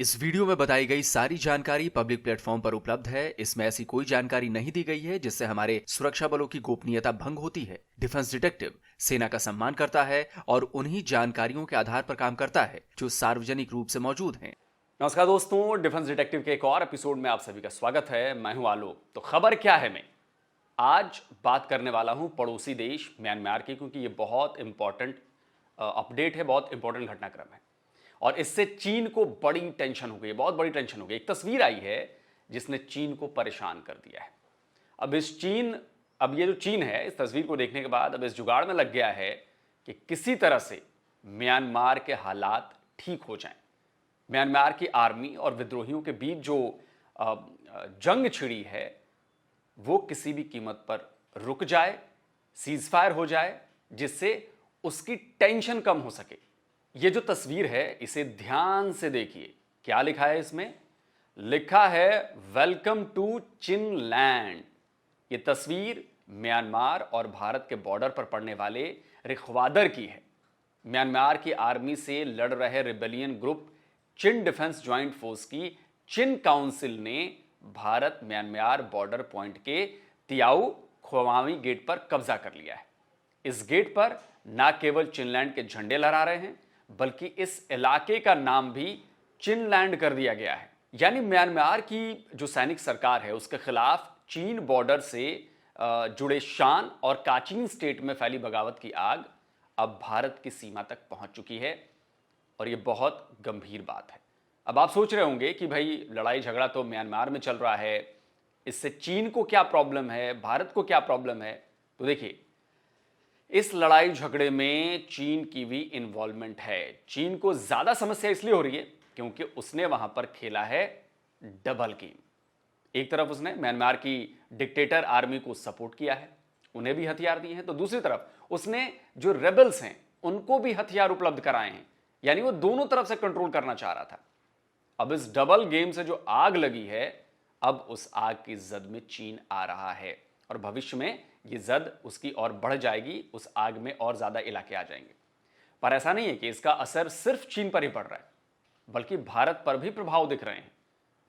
इस वीडियो में बताई गई सारी जानकारी पब्लिक प्लेटफॉर्म पर उपलब्ध है। इसमें ऐसी कोई जानकारी नहीं दी गई है जिससे हमारे सुरक्षा बलों की गोपनीयता भंग होती है। डिफेंस डिटेक्टिव सेना का सम्मान करता है और उन्हीं जानकारियों के आधार पर काम करता है जो सार्वजनिक रूप से मौजूद हैं। नमस्कार दोस्तों, डिफेंस डिटेक्टिव के एक और एपिसोड में आप सभी का स्वागत है। मैं हूं आलोक। तो खबर क्या है, मैं आज बात करने वाला हूं पड़ोसी देश म्यांमार की, क्योंकि ये बहुत इंपॉर्टेंट अपडेट है, बहुत इंपॉर्टेंट घटनाक्रम है और इससे चीन को बड़ी टेंशन हो गई है, बहुत बड़ी टेंशन हो गई। एक तस्वीर आई है जिसने चीन को परेशान कर दिया है। अब ये जो चीन है, इस तस्वीर को देखने के बाद अब इस जुगाड़ में लग गया है कि किसी तरह से म्यांमार के हालात ठीक हो जाएं। म्यांमार की आर्मी और विद्रोहियों के बीच जो जंग छिड़ी है वो किसी भी कीमत पर रुक जाए, सीज फायर हो जाए, जिससे उसकी टेंशन कम हो सके। ये जो तस्वीर है इसे ध्यान से देखिए। क्या लिखा है इसमें? लिखा है वेलकम टू चिनलैंड। ये तस्वीर म्यांमार और भारत के बॉर्डर पर पड़ने वाले रिखवादर की है। म्यांमार की आर्मी से लड़ रहे रिबेलियन ग्रुप चिन डिफेंस ज्वाइंट फोर्स की चिन काउंसिल ने भारत म्यांमार बॉर्डर पॉइंट के तियाऊ खोवामी गेट पर कब्जा कर लिया है। इस गेट पर न केवल चिनलैंड के झंडे लहरा रहे हैं, बल्कि इस इलाके का नाम भी चिनलैंड कर दिया गया है। यानी म्यांमार की जो सैनिक सरकार है उसके खिलाफ चीन बॉर्डर से जुड़े शान और काचीन स्टेट में फैली बगावत की आग अब भारत की सीमा तक पहुंच चुकी है और यह बहुत गंभीर बात है। अब आप सोच रहे होंगे कि भाई लड़ाई झगड़ा तो म्यांमार में चल रहा है, इससे चीन को क्या प्रॉब्लम है, भारत को क्या प्रॉब्लम है? तो देखिए, इस लड़ाई झगड़े में चीन की भी इन्वॉल्वमेंट है। चीन को ज्यादा समस्या इसलिए हो रही है क्योंकि उसने वहां पर खेला है डबल गेम। एक तरफ उसने म्यांमार की डिक्टेटर आर्मी को सपोर्ट किया है, उन्हें भी हथियार दिए हैं, तो दूसरी तरफ उसने जो रेबल्स हैं उनको भी हथियार उपलब्ध कराए हैं। यानी वो दोनों तरफ से कंट्रोल करना चाह रहा था। अब इस डबल गेम से जो आग लगी है, अब उस आग की जद में चीन आ रहा है और भविष्य में ये जद उसकी और बढ़ जाएगी, उस आग में और ज्यादा इलाके आ जाएंगे। पर ऐसा नहीं है कि इसका असर सिर्फ चीन पर ही पड़ रहा है, बल्कि भारत पर भी प्रभाव दिख रहे हैं।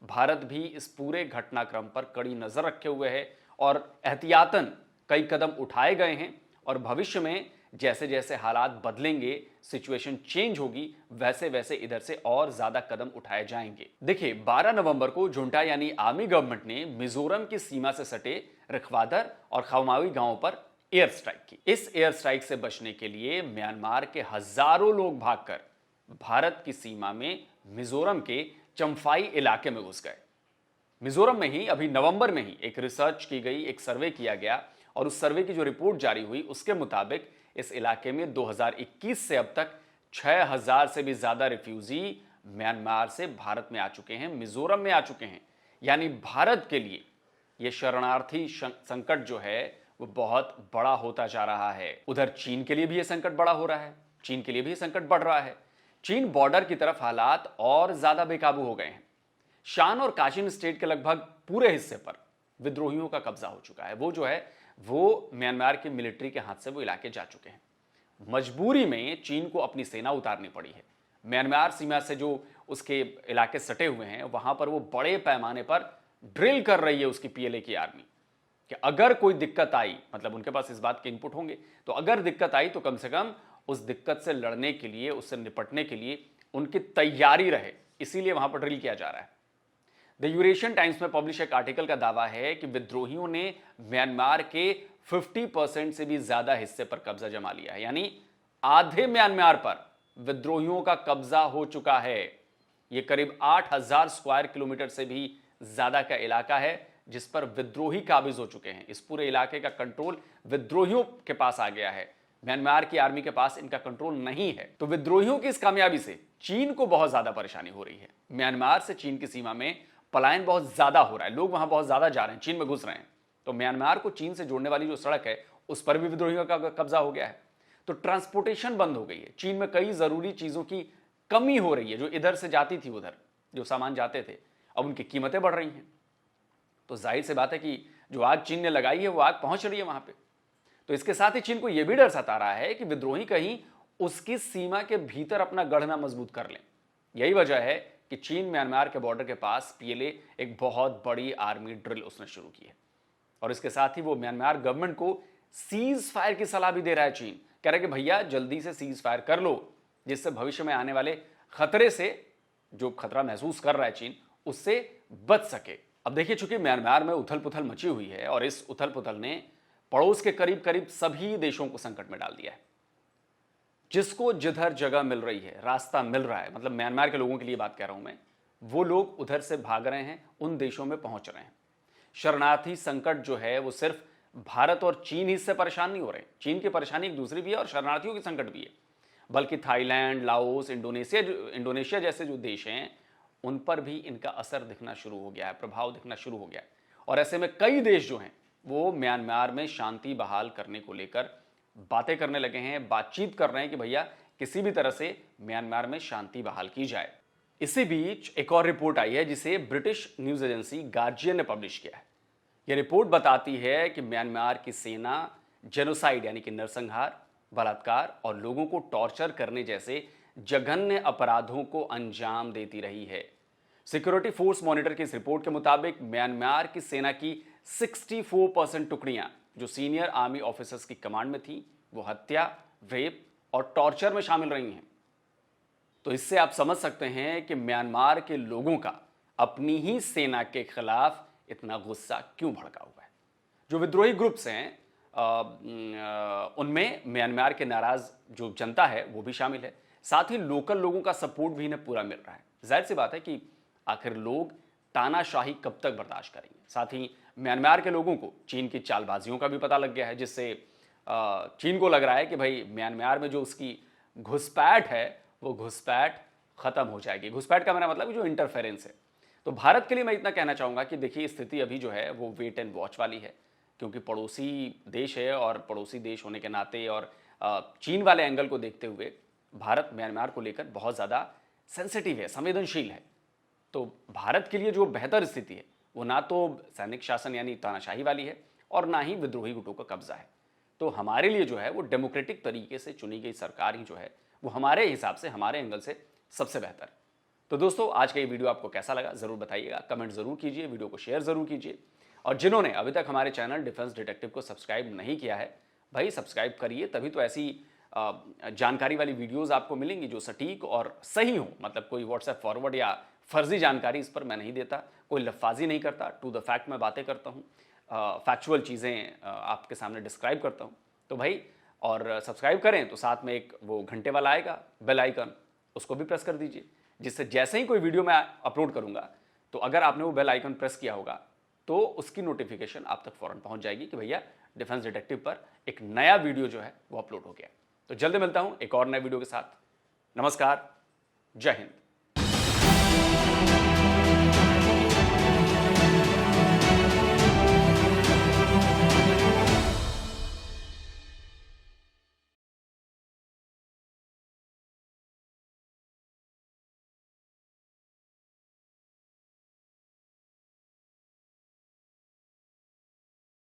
भारत भी इस पूरे घटनाक्रम पर कड़ी नजर रखे हुए है और एहतियातन कई कदम उठाए गए हैं और भविष्य में जैसे जैसे हालात बदलेंगे, सिचुएशन चेंज होगी, वैसे वैसे इधर से और ज्यादा कदम उठाए जाएंगे। देखिए, 12 नवंबर को जुंटा यानी आर्मी गवर्नमेंट ने मिजोरम की सीमा से सटे रिखवादर और खवमावी गांवों पर एयर स्ट्राइक की। इस एयर स्ट्राइक से बचने के लिए म्यांमार के हजारों लोग भागकर भारत की सीमा में मिजोरम के चंफाई इलाके में घुस गए। मिजोरम में ही अभी नवंबर में ही एक रिसर्च की गई, एक सर्वे किया गया और उस सर्वे की जो रिपोर्ट जारी हुई उसके मुताबिक इस इलाके में 2021 से अब तक 6000 से भी ज्यादा रिफ्यूजी म्यांमार से भारत में आ चुके हैं, मिजोरम में आ चुके हैं। यानी भारत के लिए यह शरणार्थी संकट जो है वो बहुत बड़ा होता जा रहा है। उधर चीन के लिए भी यह संकट बड़ा हो रहा है, चीन के लिए भी यह संकट बढ़ रहा है। चीन बॉर्डर की तरफ हालात और ज्यादा बेकाबू हो गए हैं। शान और काचिन स्टेट के लगभग पूरे हिस्से पर विद्रोहियों का कब्जा हो चुका है। वो म्यांमार की मिलिट्री के हाथ से वो इलाके जा चुके हैं। मजबूरी में चीन को अपनी सेना उतारनी पड़ी है। म्यांमार सीमा से जो उसके इलाके सटे हुए हैं वहां पर वो बड़े पैमाने पर ड्रिल कर रही है उसकी पीएलए की आर्मी कि अगर कोई दिक्कत आई, मतलब उनके पास इस बात के इनपुट होंगे, तो अगर दिक्कत आई तो कम से कम उस दिक्कत से लड़ने के लिए, उससे निपटने के लिए उनकी तैयारी रहे, इसीलिए वहां पर ड्रिल किया जा रहा है। द यूरेशियन टाइम्स में पब्लिश एक आर्टिकल का दावा है कि विद्रोहियों ने म्यांमार के 50% से भी ज्यादा हिस्से पर कब्जा जमा लिया है। यानी आधे म्यांमार पर विद्रोहियों का कब्जा हो चुका है। यह करीब 8000 स्क्वायर किलोमीटर से भी ज्यादा का इलाका है जिस पर विद्रोही काबिज हो चुके हैं। इस पूरे इलाके का कंट्रोल विद्रोहियों के पास आ गया है, म्यांमार की आर्मी के पास इनका कंट्रोल नहीं है। तो विद्रोहियों की इस कामयाबी से चीन को बहुत ज्यादा परेशानी हो रही है। म्यांमार से चीन की सीमा में पलायन बहुत ज्यादा हो रहा है, लोग वहां बहुत ज्यादा जा रहे हैं, चीन में घुस रहे हैं। तो म्यांमार को चीन से जोड़ने वाली जो सड़क है उस पर भी विद्रोहियों का कब्जा हो गया है। तो ट्रांसपोर्टेशन बंद हो गई है। चीन में कई जरूरी चीजों की कमी हो रही है, जो इधर से जाती थी उधर जो सामान जाते थे, अब उनकी कीमतें बढ़ रही हैं। तो जाहिर सी बात है कि जो आग चीन ने लगाई है वो आग पहुंच रही है वहां पे। तो इसके साथ ही चीन को यह भी डर सता रहा है कि विद्रोही कहीं उसकी सीमा के भीतर अपना गढ़ ना मजबूत कर लें। यही वजह है कि चीन म्यांमार के बॉर्डर के पास पीएलए एक बहुत बड़ी आर्मी ड्रिल उसने शुरू की है और इसके साथ ही वो म्यांमार गवर्नमेंट को सीज फायर की सलाह भी दे रहा है। चीन कह रहा है कि भैया जल्दी से सीज फायर कर लो, जिससे भविष्य में आने वाले खतरे से, जो खतरा महसूस कर रहा है चीन, उससे बच सके। अब देखिए, चूंकि म्यांमार में उथल पुथल मची हुई है और इस उथल पुथल ने पड़ोस के करीब करीब सभी देशों को संकट में डाल दिया है। जिसको जिधर जगह मिल रही है, रास्ता मिल रहा है, मतलब म्यांमार के लोगों के लिए बात कह रहा हूं मैं, वो लोग उधर से भाग रहे हैं, उन देशों में पहुंच रहे हैं। शरणार्थी संकट जो है वो सिर्फ भारत और चीन ही से परेशान नहीं हो रहे। चीन की परेशानी एक दूसरी भी है और शरणार्थियों की संकट भी है, बल्कि थाईलैंड, लाओस, इंडोनेशिया जैसे जो देश हैं उन पर भी इनका असर दिखना शुरू हो गया है, प्रभाव दिखना शुरू हो गया है। और ऐसे में कई देश जो हैं वो म्यांमार में शांति बहाल करने को लेकर बातें करने लगे हैं, बातचीत कर रहे हैं कि भैया किसी भी तरह से म्यांमार में शांति बहाल की जाए। इसी बीच एक और रिपोर्ट आई है जिसे ब्रिटिश न्यूज एजेंसी गार्जियन ने पब्लिश किया है। यह रिपोर्ट बताती है कि म्यांमार की सेना जेनोसाइड यानी कि नरसंहार, बलात्कार और लोगों को टॉर्चर करने जैसे जघन्य अपराधों को अंजाम देती रही है। सिक्योरिटी फोर्स मॉनिटर की इस रिपोर्ट के मुताबिक म्यांमार की सेना की 64% टुकड़ियां जो सीनियर आर्मी ऑफिसर्स की कमांड में थी वो हत्या, रेप और टॉर्चर में शामिल रही हैं। तो इससे आप समझ सकते हैं कि म्यांमार के लोगों का अपनी ही सेना के खिलाफ इतना गुस्सा क्यों भड़का हुआ है। जो विद्रोही ग्रुप्स हैं उनमें म्यांमार के नाराज जो जनता है वो भी शामिल है, साथ ही लोकल लोगों का सपोर्ट भी इन्हें पूरा मिल रहा है। जाहिर सी बात है कि आखिर लोग तानाशाही कब तक बर्दाश्त करेंगे। साथ ही म्यांमार के लोगों को चीन की चालबाजियों का भी पता लग गया है, जिससे चीन को लग रहा है कि भाई म्यांमार में जो उसकी घुसपैठ है वो घुसपैठ खत्म हो जाएगी। घुसपैठ का मेरा मतलब जो इंटरफेरेंस है। तो भारत के लिए मैं इतना कहना चाहूँगा कि देखिए, स्थिति अभी जो है वो वेट एंड वॉच वाली है, क्योंकि पड़ोसी देश है और पड़ोसी देश होने के नाते और चीन वाले एंगल को देखते हुए भारत म्यांमार को लेकर बहुत ज़्यादा सेंसिटिव है, संवेदनशील है। तो भारत के लिए जो बेहतर स्थिति है वो ना तो सैनिक शासन यानी तानाशाही वाली है और ना ही विद्रोही गुटों का कब्जा है। तो हमारे लिए जो है वो डेमोक्रेटिक तरीके से चुनी गई सरकार ही जो है वो हमारे हिसाब से, हमारे एंगल से सबसे बेहतर है। तो दोस्तों, आज का ये वीडियो आपको कैसा लगा ज़रूर बताइएगा, कमेंट ज़रूर कीजिए, वीडियो को शेयर ज़रूर कीजिए। और जिन्होंने अभी तक हमारे चैनल डिफेंस डिटेक्टिव को सब्सक्राइब नहीं किया है, भाई सब्सक्राइब करिए, तभी तो ऐसी जानकारी वाली वीडियोस आपको मिलेंगी जो सटीक और सही हो। मतलब कोई व्हाट्सएप फॉरवर्ड या फर्जी जानकारी इस पर मैं नहीं देता, कोई लफाजी नहीं करता, टू द फैक्ट मैं बातें करता हूँ, फैक्चुअल चीज़ें आपके सामने डिस्क्राइब करता हूँ। तो भाई, और सब्सक्राइब करें तो साथ में एक वो घंटे वाला आएगा बेल आइकन, उसको भी प्रेस कर दीजिए, जिससे जैसे ही कोई वीडियो मैं अपलोड करूँगा तो अगर आपने वो बेल आइकन प्रेस किया होगा तो उसकी नोटिफिकेशन आप तक फ़ौरन पहुँच जाएगी कि भैया डिफेंस डिटेक्टिव पर एक नया वीडियो जो है वो अपलोड हो गया। तो जल्दी मिलता हूँ एक और नए वीडियो के साथ। नमस्कार, जय हिंद।